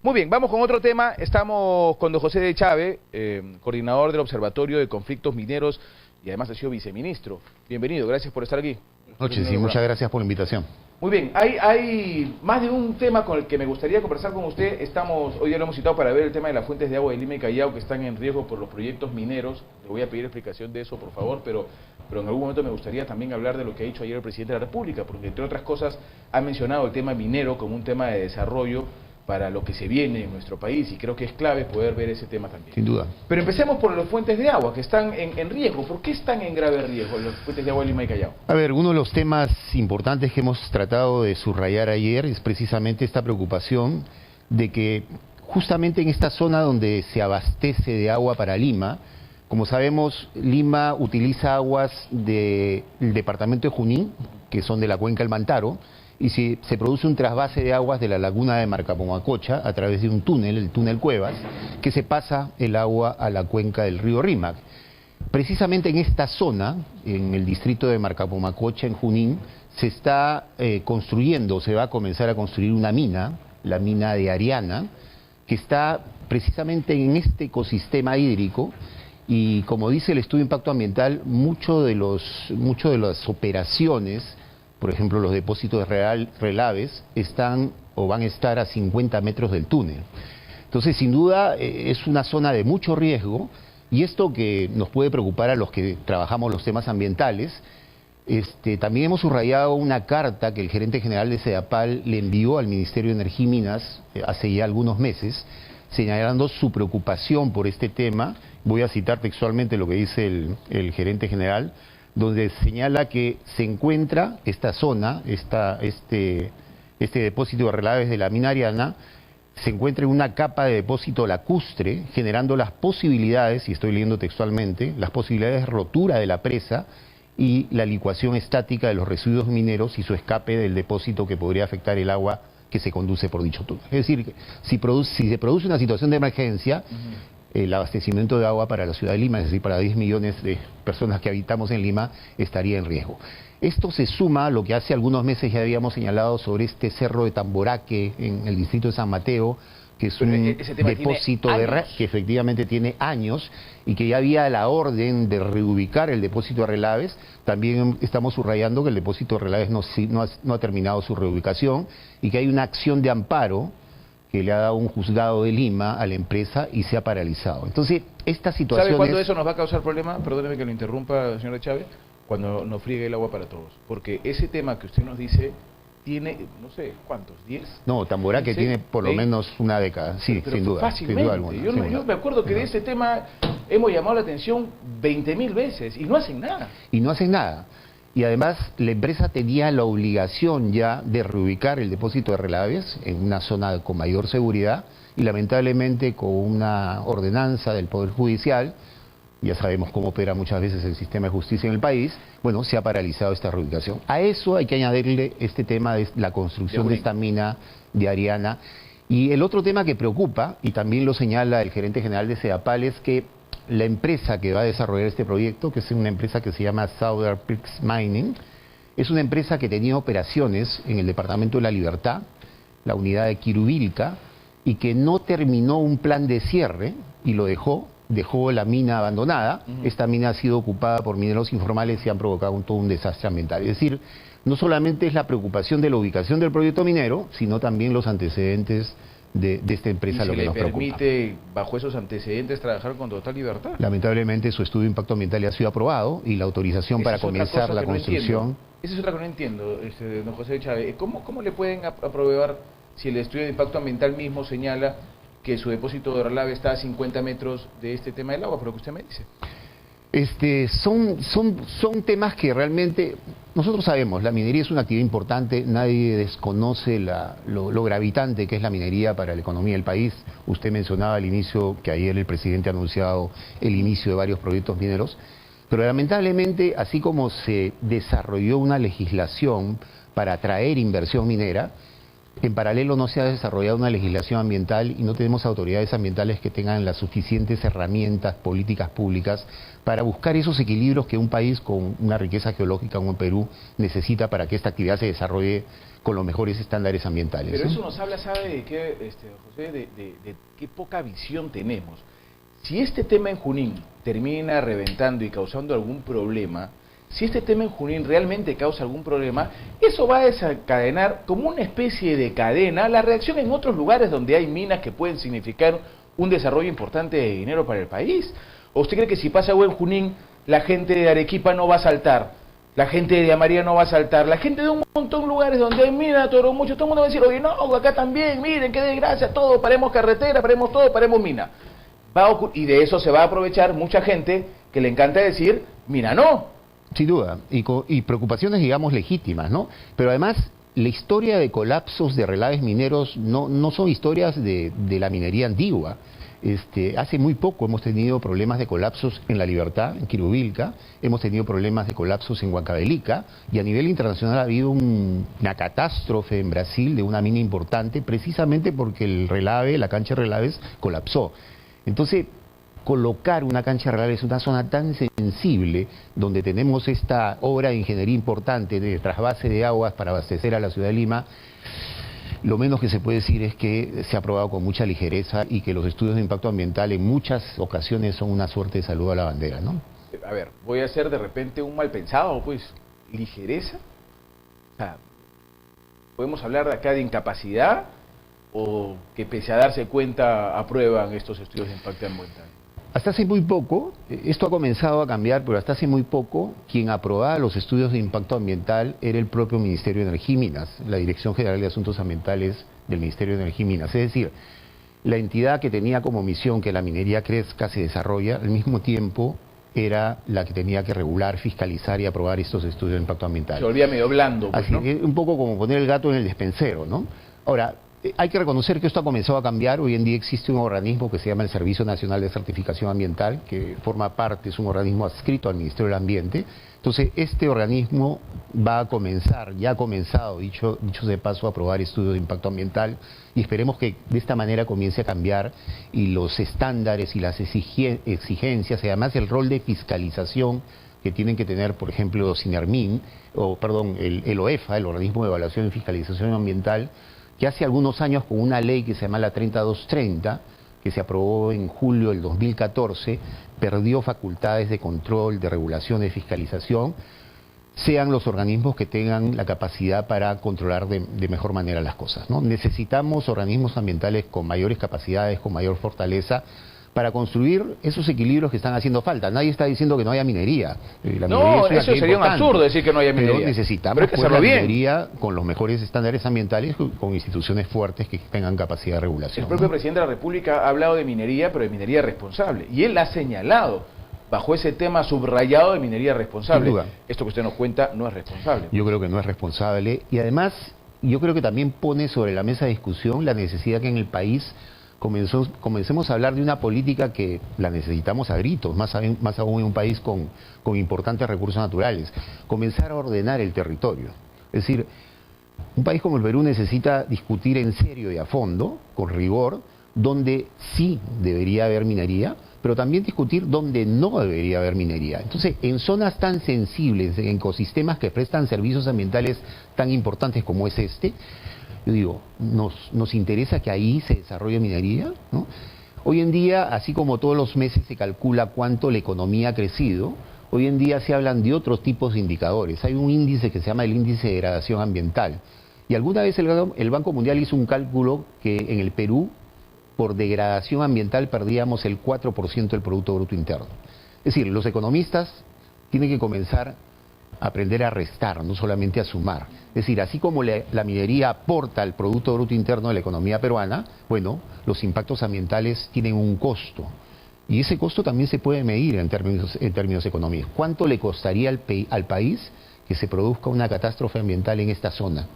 Muy bien, vamos con otro tema. Estamos con don José de Chávez, coordinador del Observatorio de Conflictos Mineros y además ha sido viceministro. Bienvenido, gracias por estar aquí. Buenas noches y muchas gracias por la invitación. Muy bien, hay más de un tema con el que me gustaría conversar con usted. Hoy día lo hemos citado para ver el tema de las fuentes de agua de Lima y Callao que están en riesgo por los proyectos mineros. Le voy a pedir explicación de eso, por favor, pero en algún momento me gustaría también hablar de lo que ha dicho ayer el presidente de la República, porque entre otras cosas ha mencionado el tema minero como un tema de desarrollo para lo que se viene en nuestro país, y creo que es clave poder ver ese tema también. Sin duda. Pero empecemos por las fuentes de agua, que están en riesgo. ¿Por qué están en grave riesgo las fuentes de agua de Lima y Callao? A ver, uno de los temas importantes que hemos tratado de subrayar ayer es precisamente esta preocupación de que justamente en esta zona donde se abastece de agua para Lima, como sabemos, Lima utiliza aguas del departamento de Junín, que son de la cuenca del Mantaro, y se produce un trasvase de aguas de la laguna de Marcapumacocha a través de un túnel, el túnel Cuevas, que se pasa el agua a la cuenca del río Rímac. Precisamente en esta zona, en el distrito de Marcapumacocha, en Junín, se está construyendo, se va a comenzar a construir una mina, la mina de Ariana, que está precisamente en este ecosistema hídrico. Y como dice el estudio de impacto ambiental, mucho de las operaciones, por ejemplo los depósitos de relaves, están o van a estar a 50 metros del túnel. Entonces, sin duda, es una zona de mucho riesgo, y esto que nos puede preocupar a los que trabajamos los temas ambientales. También hemos subrayado una carta que el gerente general de SEDAPAL le envió al Ministerio de Energía y Minas hace ya algunos meses, señalando su preocupación por este tema. Voy a citar textualmente lo que dice el gerente general, donde señala que se encuentra esta zona, este depósito de relaves de la mina Ariana, se encuentra en una capa de depósito lacustre, generando las posibilidades, y estoy leyendo textualmente, las posibilidades de rotura de la presa y la licuación estática de los residuos mineros y su escape del depósito, que podría afectar el agua que se conduce por dicho túnel. Es decir, si se produce una situación de emergencia, el abastecimiento de agua para la ciudad de Lima, es decir, para 10 millones de personas que habitamos en Lima, estaría en riesgo. Esto se suma a lo que hace algunos meses ya habíamos señalado sobre este cerro de Tamboraque en el distrito de San Mateo, que es un depósito que efectivamente tiene años, y que ya había la orden de reubicar el depósito de relaves. También estamos subrayando que el depósito de relaves no ha terminado su reubicación, y que hay una acción de amparo que le ha dado un juzgado de Lima a la empresa y se ha paralizado. Entonces, esta situación... ¿Sabe cuándo eso nos va a causar problema? Perdóneme que lo interrumpa, señora Chávez. Cuando nos friegue el agua para todos. Porque ese tema que usted nos dice tiene, no sé, ¿cuántos? ¿10? No, Tamboraque tiene por lo menos una década, sí, pero sin duda. Fácilmente. Sin duda alguna, yo me acuerdo que de ese tema hemos llamado la atención 20.000 veces y no hacen nada. Y no hacen nada. Y además la empresa tenía la obligación ya de reubicar el depósito de relaves en una zona con mayor seguridad, y lamentablemente con una ordenanza del Poder Judicial, ya sabemos cómo opera muchas veces el sistema de justicia en el país, bueno, se ha paralizado esta reubicación. A eso hay que añadirle este tema de la construcción de esta mina de Ariana. Y el otro tema que preocupa, y también lo señala el gerente general de SEDAPAL, es que la empresa que va a desarrollar este proyecto, que es una empresa que se llama Southern Peaks Mining, es una empresa que tenía operaciones en el departamento de La Libertad, la unidad de Quirubilca, y que no terminó un plan de cierre y lo dejó la mina abandonada. Esta mina ha sido ocupada por mineros informales y han provocado todo un desastre ambiental. Es decir, no solamente es la preocupación de la ubicación del proyecto minero, sino también los antecedentes de esta empresa lo que nos preocupa. ¿Y se le permite, bajo esos antecedentes, trabajar con total libertad? Lamentablemente su estudio de impacto ambiental ya ha sido aprobado, y la autorización para comenzar la construcción... Esa es otra que no entiendo, don José Chávez. ¿Cómo le pueden aprobar si el estudio de impacto ambiental mismo señala que su depósito de relave está a 50 metros de este tema del agua, por lo que usted me dice? Son temas que realmente nosotros sabemos. La minería es una actividad importante, nadie desconoce lo gravitante que es la minería para la economía del país. Usted mencionaba al inicio que ayer el presidente ha anunciado el inicio de varios proyectos mineros, pero lamentablemente, así como se desarrolló una legislación para atraer inversión minera, en paralelo no se ha desarrollado una legislación ambiental, y no tenemos autoridades ambientales que tengan las suficientes herramientas políticas públicas para buscar esos equilibrios que un país con una riqueza geológica como Perú necesita para que esta actividad se desarrolle con los mejores estándares ambientales. Pero ¿no? eso nos habla, ¿sabe de qué, José? De qué poca visión tenemos. Si este tema en Junín termina reventando y causando algún problema, si este tema en Junín realmente causa algún problema, eso va a desencadenar como una especie de cadena la reacción en otros lugares donde hay minas que pueden significar un desarrollo importante de dinero para el país. ¿O usted cree que si pasa algo en Junín, la gente de Arequipa no va a saltar? La gente de Amaría no va a saltar. La gente de un montón de lugares donde hay mina, todo el mundo va a decir, oye, no, acá también, miren, qué desgracia, todo, paremos carretera, paremos todo, paremos mina. Y de eso se va a aprovechar mucha gente que le encanta decir, mina no. Sin duda, y preocupaciones, digamos, legítimas, ¿no? Pero además, la historia de colapsos de relaves mineros no son historias de la minería antigua. Hace muy poco hemos tenido problemas de colapsos en La Libertad, en Quirubilca, hemos tenido problemas de colapsos en Huancavelica, y a nivel internacional ha habido una catástrofe en Brasil de una mina importante, precisamente porque el relave, la cancha de relaves, colapsó. Entonces, colocar una cancha de relaves en una zona tan sensible, donde tenemos esta obra de ingeniería importante de trasvase de aguas para abastecer a la ciudad de Lima, lo menos que se puede decir es que se ha aprobado con mucha ligereza y que los estudios de impacto ambiental en muchas ocasiones son una suerte de saludo a la bandera, ¿no? A ver, voy a ser de repente un mal pensado, pues, ligereza. O sea, ¿podemos hablar de acá de incapacidad o que pese a darse cuenta aprueban estos estudios de impacto ambiental? Hasta hace muy poco, esto ha comenzado a cambiar, pero hasta hace muy poco, quien aprobaba los estudios de impacto ambiental era el propio Ministerio de Energía y Minas, la Dirección General de Asuntos Ambientales del Ministerio de Energía y Minas. Es decir, la entidad que tenía como misión que la minería crezca, se desarrolla, al mismo tiempo era la que tenía que regular, fiscalizar y aprobar estos estudios de impacto ambiental. Se volvía medio blando, pues, así, ¿no? Un poco como poner el gato en el despensero, ¿no? Ahora, hay que reconocer que esto ha comenzado a cambiar. Hoy en día existe un organismo que se llama el Servicio Nacional de Certificación Ambiental, que forma parte, es un organismo adscrito al Ministerio del Ambiente. Entonces, este organismo va a comenzar, ya ha comenzado, dicho de paso, a aprobar estudios de impacto ambiental, y esperemos que de esta manera comience a cambiar y los estándares y las exigencias, y además el rol de fiscalización que tienen que tener, por ejemplo, Sinermin, el OEFA, el Organismo de Evaluación y Fiscalización Ambiental, que hace algunos años con una ley que se llama la 30230, que se aprobó en julio del 2014, perdió facultades de control, de regulación, de fiscalización, sean los organismos que tengan la capacidad para controlar de mejor manera las cosas, ¿no? Necesitamos organismos ambientales con mayores capacidades, con mayor fortaleza, para construir esos equilibrios que están haciendo falta. Nadie está diciendo que no haya minería. No, eso sería un absurdo decir que no haya minería. Pero necesitamos la minería con los mejores estándares ambientales, con instituciones fuertes que tengan capacidad de regulación. El propio presidente de la República ha hablado de minería, pero de minería responsable. Y él ha señalado, bajo ese tema subrayado, de minería responsable. Sin duda. Esto que usted nos cuenta no es responsable. Yo creo que no es responsable. Y además, yo creo que también pone sobre la mesa de discusión la necesidad que en el país comencemos a hablar de una política que la necesitamos a gritos, más aún en un país con importantes recursos naturales. Comenzar a ordenar el territorio. Es decir, un país como el Perú necesita discutir en serio y a fondo, con rigor, donde sí debería haber minería, pero también discutir donde no debería haber minería. Entonces, en zonas tan sensibles, en ecosistemas que prestan servicios ambientales tan importantes como es yo digo, nos interesa que ahí se desarrolle minería, ¿no? Hoy en día, así como todos los meses se calcula cuánto la economía ha crecido, hoy en día se hablan de otros tipos de indicadores. Hay un índice que se llama el índice de degradación ambiental. Y alguna vez el Banco Mundial hizo un cálculo que en el Perú, por degradación ambiental, perdíamos el 4% del Producto Bruto Interno. Es decir, los economistas tienen que comenzar a aprender a restar, no solamente a sumar. Es decir, así como la minería aporta al Producto Bruto Interno de la economía peruana, bueno, los impactos ambientales tienen un costo. Y ese costo también se puede medir en términos económicos. ¿Cuánto le costaría al país que se produzca una catástrofe ambiental en esta zona?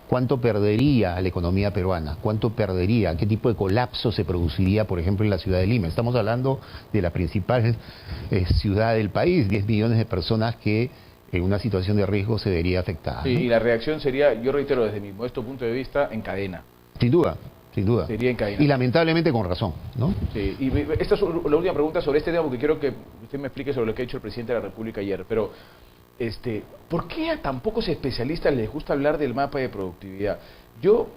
¿Cuánto perdería la economía peruana? ¿Cuánto perdería? ¿Qué tipo de colapso se produciría, por ejemplo, en la ciudad de Lima? Estamos hablando de la principal ciudad del país, 10 millones de personas que en una situación de riesgo se vería afectada. Sí, ¿no? Y la reacción sería, yo reitero desde mi modesto punto de vista, en cadena. Sin duda, sin duda. Sería en cadena. Y lamentablemente con razón, ¿no? Sí, y esta es la última pregunta sobre este tema, porque quiero que usted me explique sobre lo que ha hecho el presidente de la República ayer. Pero ¿Por qué a tan pocos especialistas les gusta hablar del mapa de productividad? Yo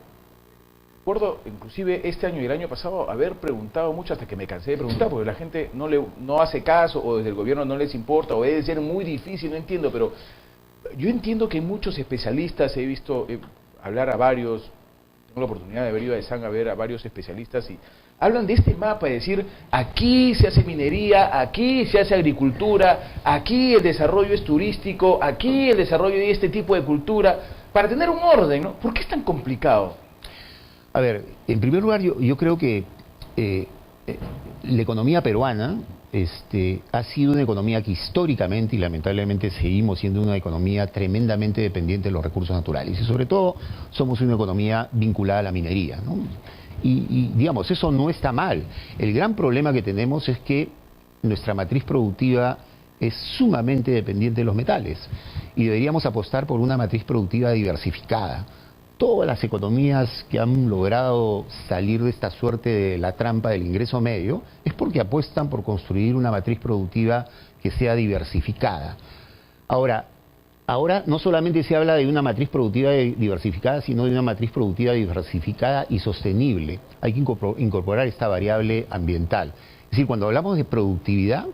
recuerdo, inclusive este año y el año pasado, haber preguntado mucho hasta que me cansé de preguntar, porque la gente no hace caso, o desde el gobierno no les importa, o debe ser muy difícil, no entiendo, pero yo entiendo que muchos especialistas, he visto hablar a varios, tengo la oportunidad de haber ido a San a ver a varios especialistas y hablan de este mapa, es decir, aquí se hace minería, aquí se hace agricultura, aquí el desarrollo es turístico, aquí el desarrollo de este tipo de cultura, para tener un orden, ¿no? ¿Por qué es tan complicado? A ver, en primer lugar, yo creo que la economía peruana ha sido una economía que históricamente y lamentablemente seguimos siendo una economía tremendamente dependiente de los recursos naturales. Y sobre todo somos una economía vinculada a la minería, ¿no? Y digamos, eso no está mal. El gran problema que tenemos es que nuestra matriz productiva es sumamente dependiente de los metales. Y deberíamos apostar por una matriz productiva diversificada. Todas las economías que han logrado salir de esta suerte de la trampa del ingreso medio es porque apuestan por construir una matriz productiva que sea diversificada. Ahora no solamente se habla de una matriz productiva diversificada, sino de una matriz productiva diversificada y sostenible. Hay que incorporar esta variable ambiental. Es decir, cuando hablamos de productividad,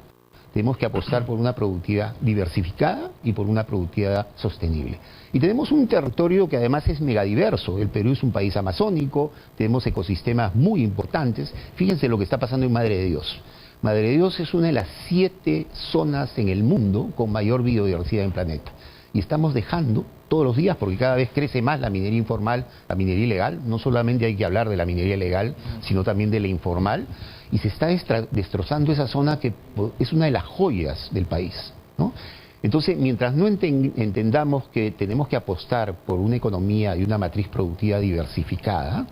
tenemos que apostar por una productividad diversificada y por una productividad sostenible. Y tenemos un territorio que además es megadiverso. El Perú es un país amazónico, tenemos ecosistemas muy importantes. Fíjense lo que está pasando en Madre de Dios. Madre de Dios es una de las 7 zonas en el mundo con mayor biodiversidad en el planeta. Y estamos dejando todos los días, porque cada vez crece más la minería informal, la minería ilegal. No solamente hay que hablar de la minería legal, sino también de la informal. Y se está destrozando esa zona que es una de las joyas del país, ¿no? Entonces, mientras no entendamos que tenemos que apostar por una economía y una matriz productiva diversificada,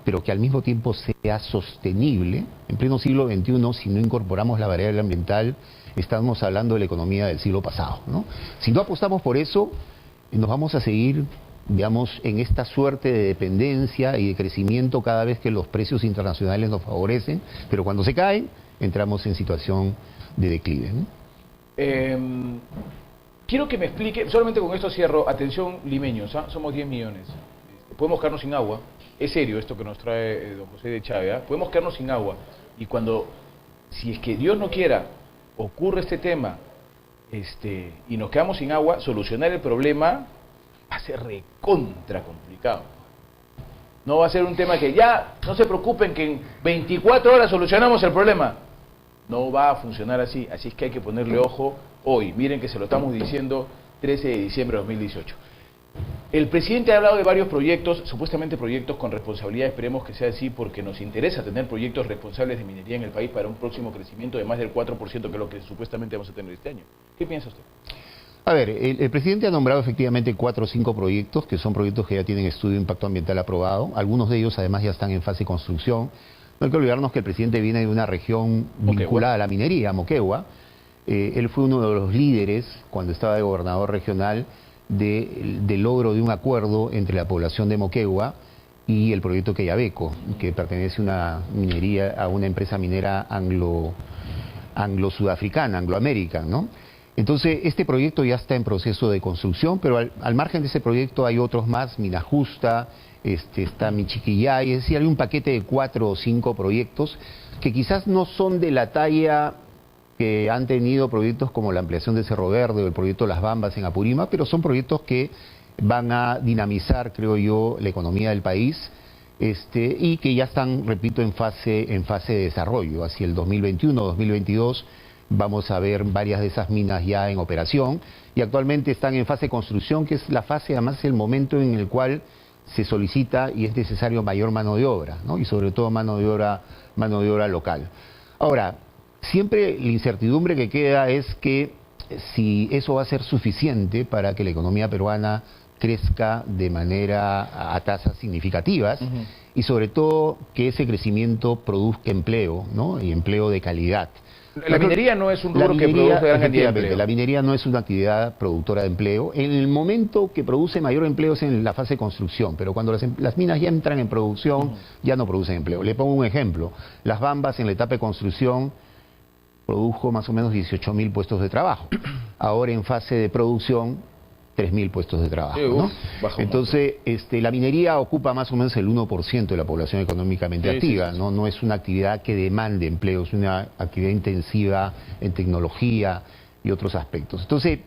pero que al mismo tiempo sea sostenible, en pleno siglo XXI, si no incorporamos la variable ambiental, estamos hablando de la economía del siglo pasado, ¿no? Si no apostamos por eso, nos vamos a seguir, digamos, en esta suerte de dependencia y de crecimiento cada vez que los precios internacionales nos favorecen, pero cuando se caen, entramos en situación de declive, ¿no? Quiero que me explique, solamente con esto cierro, atención limeños, ¿ah? Somos 10 millones, podemos quedarnos sin agua, es serio esto que nos trae don José de Chávez, ¿ah? Podemos quedarnos sin agua, y si es que Dios no quiera, ocurre este tema, y nos quedamos sin agua, solucionar el problema va a ser recontra complicado. No va a ser un tema que ya, no se preocupen que en 24 horas solucionamos el problema. No va a funcionar así, así es que hay que ponerle ojo hoy. Miren que se lo estamos diciendo 13 de diciembre de 2018. El presidente ha hablado de varios proyectos, supuestamente proyectos con responsabilidad, esperemos que sea así porque nos interesa tener proyectos responsables de minería en el país para un próximo crecimiento de más del 4%, que es lo que supuestamente vamos a tener este año. ¿Qué piensa usted? A ver, el presidente ha nombrado efectivamente 4 o 5 proyectos, que son proyectos que ya tienen estudio de impacto ambiental aprobado. Algunos de ellos además ya están en fase de construcción. No hay que olvidarnos que el presidente viene de una región vinculada a la minería, Moquegua. Él fue uno de los líderes, cuando estaba de gobernador regional, del logro de un acuerdo entre la población de Moquegua y el proyecto Quellaveco, que pertenece a una empresa minera anglo-sudafricana, Anglo-American, ¿no? Entonces, este proyecto ya está en proceso de construcción, pero al margen de ese proyecto hay otros más, Mina Justa, está Michiquillay, es decir, hay un paquete de 4 o 5 proyectos que quizás no son de la talla que han tenido proyectos como la ampliación de Cerro Verde o el proyecto Las Bambas en Apurímac, pero son proyectos que van a dinamizar, creo yo, la economía del país, y que ya están, repito, en fase de desarrollo. Hacia el 2021-2022 vamos a ver varias de esas minas ya en operación, y actualmente están en fase de construcción, que es la fase, además, el momento en el cual se solicita y es necesario mayor mano de obra, ¿no? Y sobre todo mano de obra local. Ahora, siempre la incertidumbre que queda es que si eso va a ser suficiente para que la economía peruana crezca de manera a tasas significativas, y sobre todo que ese crecimiento produzca empleo, ¿no? Y empleo de calidad. La minería no es un rubro que produce gran cantidad de empleo. La minería no es una actividad productora de empleo. En el momento que produce mayor empleo es en la fase de construcción, pero cuando las minas ya entran en producción, ya no producen empleo. Le pongo un ejemplo. Las Bambas en la etapa de construcción produjo más o menos 18.000 puestos de trabajo. Ahora en fase de producción, 3.000 puestos de trabajo, ¿no? Entonces, la minería ocupa más o menos el 1% de la población económicamente activa, ¿no? No es una actividad que demande empleo, es una actividad intensiva en tecnología y otros aspectos. Entonces,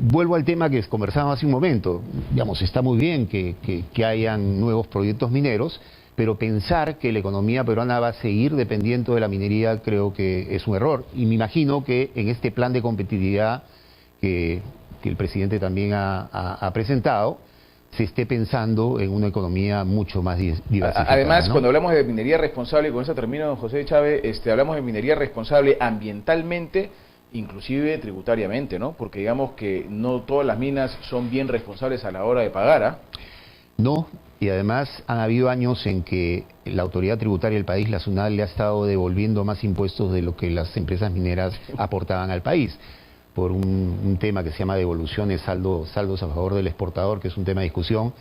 vuelvo al tema que conversábamos hace un momento. Digamos, está muy bien que hayan nuevos proyectos mineros, pero pensar que la economía peruana va a seguir dependiendo de la minería creo que es un error. Y me imagino que en este plan de competitividad que el presidente también ha presentado, se esté pensando en una economía mucho más diversificada. Además, ¿no? Cuando hablamos de minería responsable, y con eso termino, don José Chávez, hablamos de minería responsable ambientalmente, inclusive tributariamente, ¿no? Porque digamos que no todas las minas son bien responsables a la hora de pagar, ¿ah? No, y además han habido años en que la autoridad tributaria del país, la SUNAT, le ha estado devolviendo más impuestos de lo que las empresas mineras aportaban al país, por un tema que se llama devoluciones, saldos a favor del exportador, que es un tema de discusión,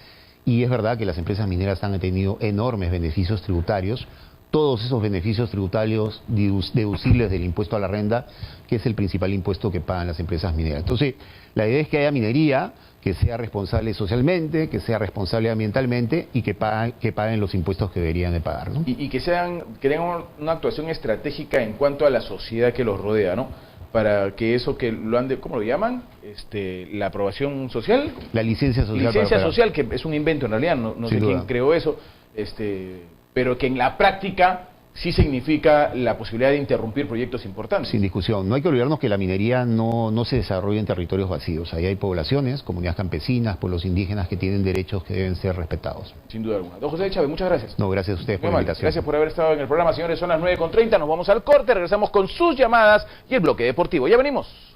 y es verdad que las empresas mineras han tenido enormes beneficios tributarios, todos esos beneficios tributarios deducibles del impuesto a la renta, que es el principal impuesto que pagan las empresas mineras. Entonces, la idea es que haya minería que sea responsable socialmente, que sea responsable ambientalmente y que paguen los impuestos que deberían de pagar, ¿no? Y que tengan una actuación estratégica en cuanto a la sociedad que los rodea, ¿no? Para que eso que ¿cómo lo llaman? La aprobación social. La licencia social. Licencia social, que es un invento en realidad, no sé quién creó eso, pero que en la práctica sí significa la posibilidad de interrumpir proyectos importantes. Sin discusión. No hay que olvidarnos que la minería no se desarrolla en territorios vacíos. Ahí hay poblaciones, comunidades campesinas, pueblos indígenas que tienen derechos que deben ser respetados. Sin duda alguna. Don José Chávez, muchas gracias. No, gracias a ustedes por la invitación. Gracias por haber estado en el programa, señores. Son las 9:30, nos vamos al corte, regresamos con sus llamadas y el bloque deportivo. Ya venimos.